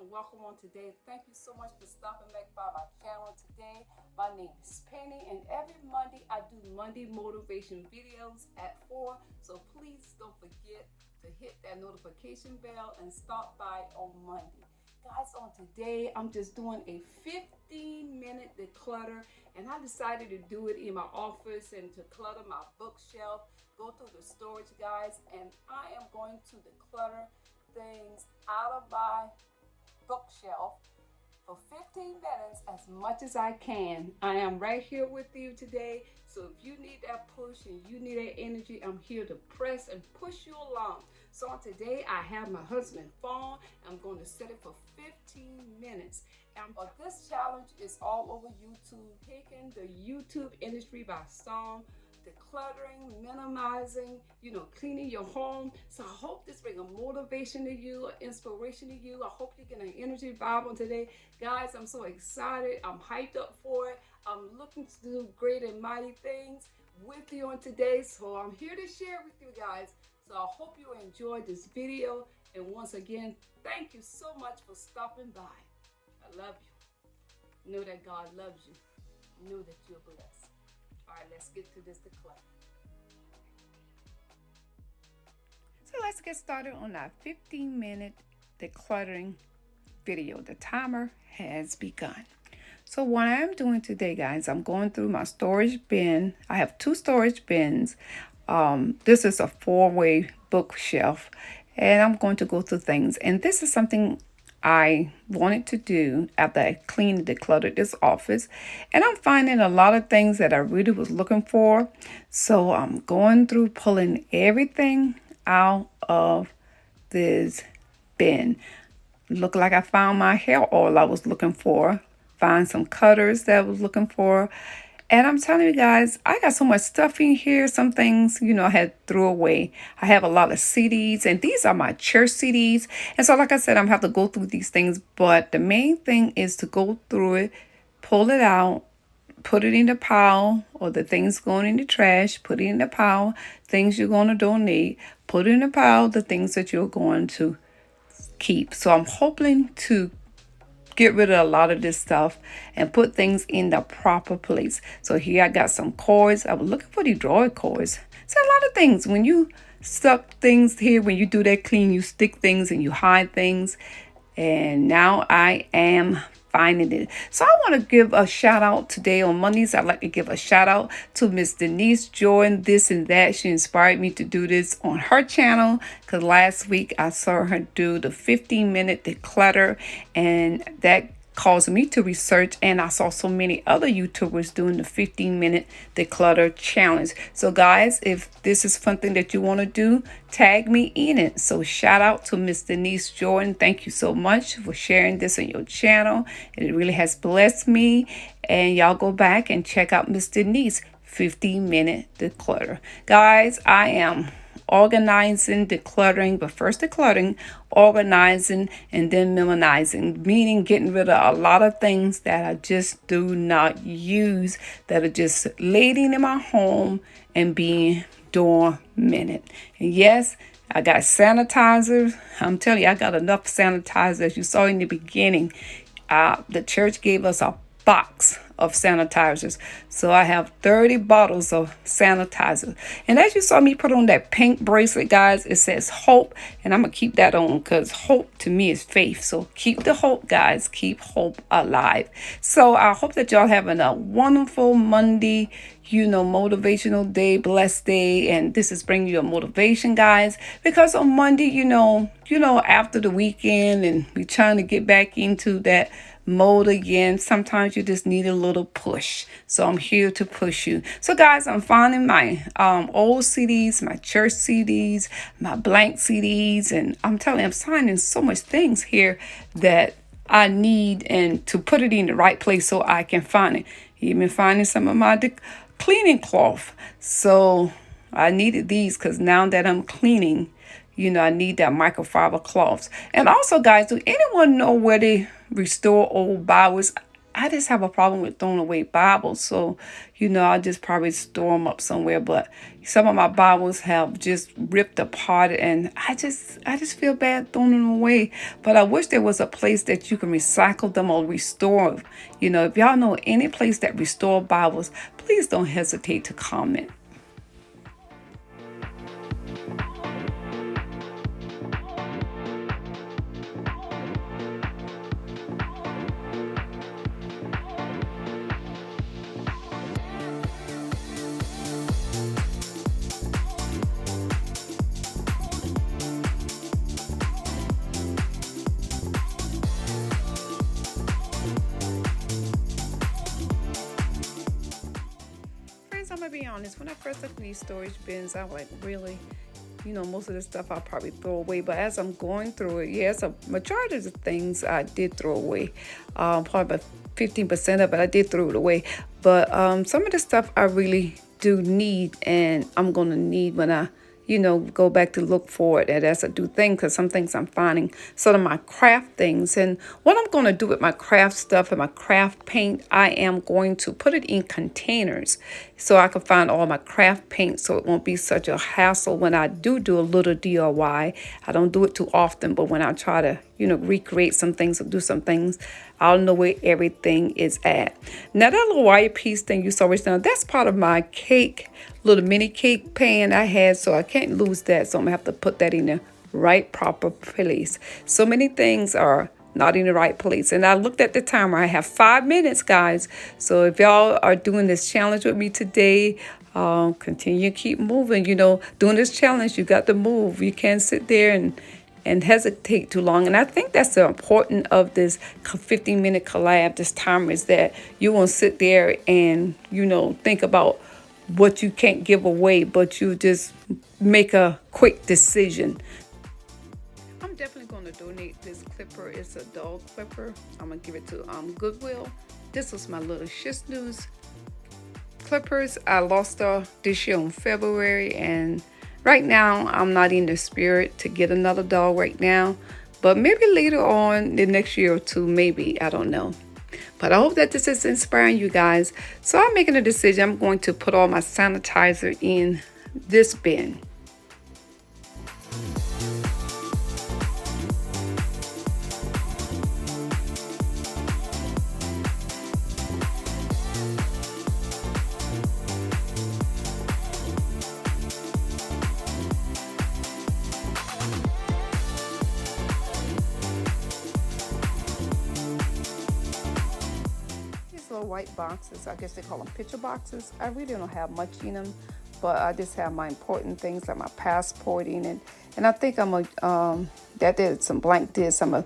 and welcome on today. Thank you so much for stopping back by my channel today. My name is Penny, and every Monday I do Monday motivation videos at 4. So please don't forget to hit that notification bell and stop by on Monday. Guys, on today I'm just doing a 15-minute declutter, and I decided to do it in my office and to clutter my bookshelf, go through the storage, guys, and I am going to declutter things out of my bookshelf for 15 minutes, as much as I can. I am right here with you today, so if you need that push and you need that energy, I'm here to press and push you along. So today I have my husband's phone. I'm going to set it for 15 minutes. And this challenge is all over YouTube, taking the YouTube industry by storm, decluttering, minimizing, cleaning your home. So I hope this brings a motivation to you, an inspiration to you. I hope you get an energy vibe on today. Guys, I'm so excited. I'm hyped up for it. I'm looking to do great and mighty things with you on today. So I'm here to share with you guys. So I hope you enjoyed this video. And once again, thank you so much for stopping by. I love you. Know that God loves you. Know that you're blessed. All right, let's get to this declutter. So let's get started on our 15-minute decluttering video. The timer has begun. So what I'm doing today, guys, I'm going through my storage bin. I have 2 storage bins. This is a 4-way bookshelf, and I'm going to go through things. And this is something I wanted to do after I cleaned and decluttered this office, and I'm finding a lot of things that I really was looking for. So I'm going through pulling everything out of this bin. Look like I found my hair oil I was looking for, find some cutters that I was looking for. And I'm telling you guys, I got so much stuff in here. Some things, I had threw away. I have a lot of CDs, and these are my church CDs. And so, like I said, I'm going to have to go through these things. But the main thing is to go through it, pull it out, put it in the pile, or the things going in the trash, put it in the pile, things you're going to donate, put it in the pile, the things that you're going to keep. So I'm hoping to get rid of a lot of this stuff and put things in the proper place. So here I got some cords. I was looking for the drawer cords. So a lot of things, when you stuck things here, when you do that clean, you stick things and you hide things. And now I am finding it. So I want to give a shout out today on Mondays. I'd like to give a shout out to Miss Denise Jordan, This and That. She inspired me to do this on her channel, because last week I saw her do the 15-minute declutter, and that caused me to research, and I saw so many other YouTubers doing the 15-minute declutter challenge. So guys, if this is something that you want to do, tag me in it. So shout out to Miss Denise Jordan. Thank you so much for sharing this on your channel. It really has blessed me. And y'all go back and check out Miss Denise 15-minute declutter. Guys, I am organizing, decluttering, but first decluttering, organizing, and then minimizing, meaning getting rid of a lot of things that I just do not use, that are just laying in my home and being dormant. And yes, I got sanitizers. I'm telling you, I got enough sanitizer. As you saw in the beginning, the church gave us a box of sanitizers. So I have 30 bottles of sanitizer. And as you saw me put on that pink bracelet, guys, it says hope. And I'm going to keep that on, because hope to me is faith. So keep the hope, guys. Keep hope alive. So I hope that y'all having a wonderful Monday, motivational day, blessed day. And this is bringing you a motivation, guys, because on Monday, after the weekend and we're trying to get back into that mode again, sometimes you just need a little push. So I'm here to push you. So guys, I'm finding my old CDs, my church CDs, my blank CDs, and I'm telling you, I'm finding so much things here that I need, and to put it in the right place so I can find it. Even finding some of my cleaning cloth. So I needed these, because now that I'm cleaning, I need that microfiber cloths. And also, guys, do anyone know where they restore old Bibles? I just have a problem with throwing away Bibles. So, I'll just probably store them up somewhere. But some of my Bibles have just ripped apart, and I just feel bad throwing them away. But I wish there was a place that you can recycle them or restore. If y'all know any place that restore Bibles, please don't hesitate to comment. Friends, I'm gonna be honest. When I first looked at these storage bins, I was like, really? Most of the stuff I'll probably throw away. But as I'm going through it, yes, a majority of the things I did throw away. Probably about 15% of it I did throw it away. But some of the stuff I really do need, and I'm gonna need when I go back to look for it and as I do things, because some things I'm finding sort of my craft things. And what I'm going to do with my craft stuff and my craft paint, I am going to put it in containers so I can find all my craft paint, so it won't be such a hassle when I do a little DIY. I don't do it too often, but when I try to, recreate some things or do some things, I'll know where everything is at. Now, that little wire piece thing you saw right now, that's part of my cake, little mini cake pan I had, so I can't lose that. So I'm going to have to put that in the right proper place. So many things are not in the right place. And I looked at the timer. I have 5 minutes, guys. So if y'all are doing this challenge with me today, continue to keep moving. Doing this challenge, you got to move. You can't sit there and hesitate too long. And I think that's the important of this 15-minute collab, this timer, is that you won't sit there and, think about what you can't give away, but you just make a quick decision. I'm definitely going to donate this clipper. It's a dog clipper. I'm going to give it to Goodwill. This was my little Shih Tzus clippers. I lost her this year in February, and right now I'm not in the spirit to get another dog right now, but maybe later on the next year or two, maybe, I don't know. But I hope that this is inspiring you guys. So I'm making a decision. I'm going to put all my sanitizer in this bin. White boxes, I guess they call them picture boxes. I really don't have much in them, but I just have my important things like my passport in it. And I think I'm that did some blank discs. I'm gonna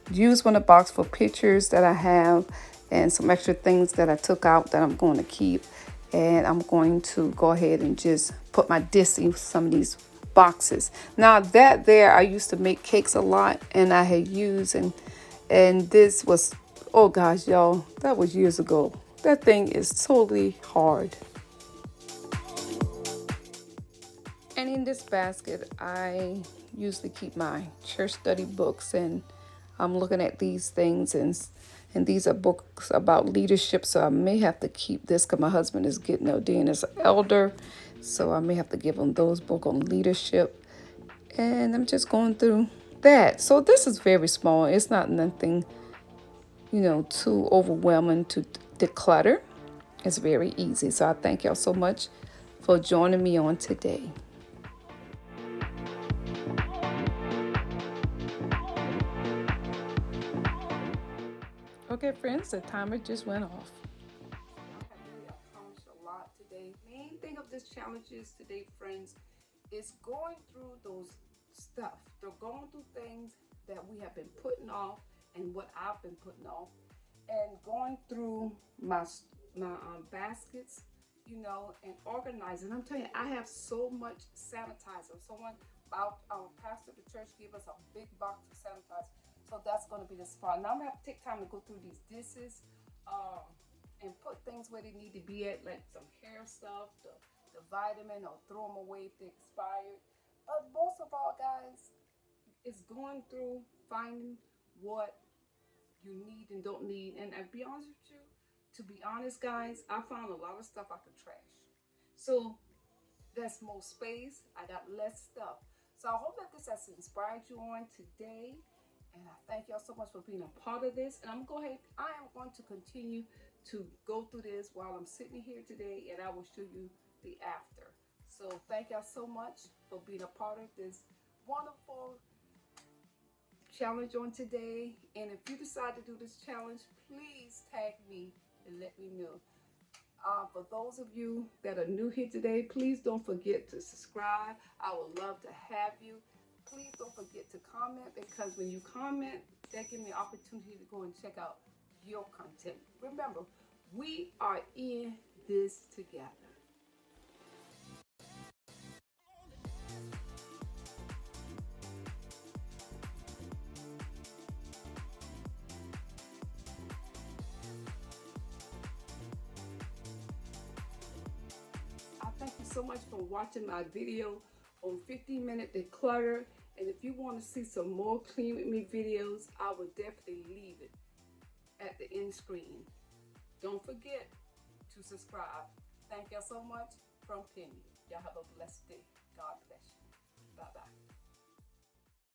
use one of the box for pictures that I have and some extra things that I took out that I'm going to keep. And I'm going to go ahead and just put my discs in some of these boxes. Now that there, I used to make cakes a lot, and I had used and this was, oh gosh, y'all, that was years ago. That thing is totally hard. And in this basket, I usually keep my church study books, and I'm looking at these things, and these are books about leadership, so I may have to keep this because my husband is getting ordained as an elder, so I may have to give him those books on leadership. And I'm just going through that. So this is very small. It's not nothing too overwhelming to declutter. It's very easy. So I thank y'all so much for joining me on today. Okay, friends, the timer just went off. I have really accomplished a lot today. Main thing of this challenge is today, friends, is going through those stuff. They're going through things that we have been putting off, and what I've been putting off, and going through my baskets, and organizing. I'm telling you, I have so much sanitizer. Our pastor of the church gave us a big box of sanitizer, so that's going to be the spot. Now I'm gonna have to take time to go through these dishes, and put things where they need to be at, like some hair stuff, the vitamin, or throw them away if they expired. But most of all, guys, it's going through finding what you need and don't need. And I'll be honest with you, to be honest, guys, I found a lot of stuff I could trash. So that's more space. I got less stuff. So I hope that this has inspired you on today. And I thank y'all so much for being a part of this. And I am going to continue to go through this while I'm sitting here today, and I will show you the after. So thank y'all so much for being a part of this wonderful challenge on today. And if you decide to do this challenge, please tag me and let me know. For those of you that are new here today, please don't forget to subscribe. I would love to have you. Please don't forget to comment, because when you comment, that gives me an opportunity to go and check out your content. Remember, we are in this together. I thank you so much for watching my video on 15-minute declutter. And if you want to see some more Clean With Me videos, I will definitely leave it at the end screen. Don't forget to subscribe. Thank y'all so much from Penny. Y'all have a blessed day. God bless you. Bye-bye.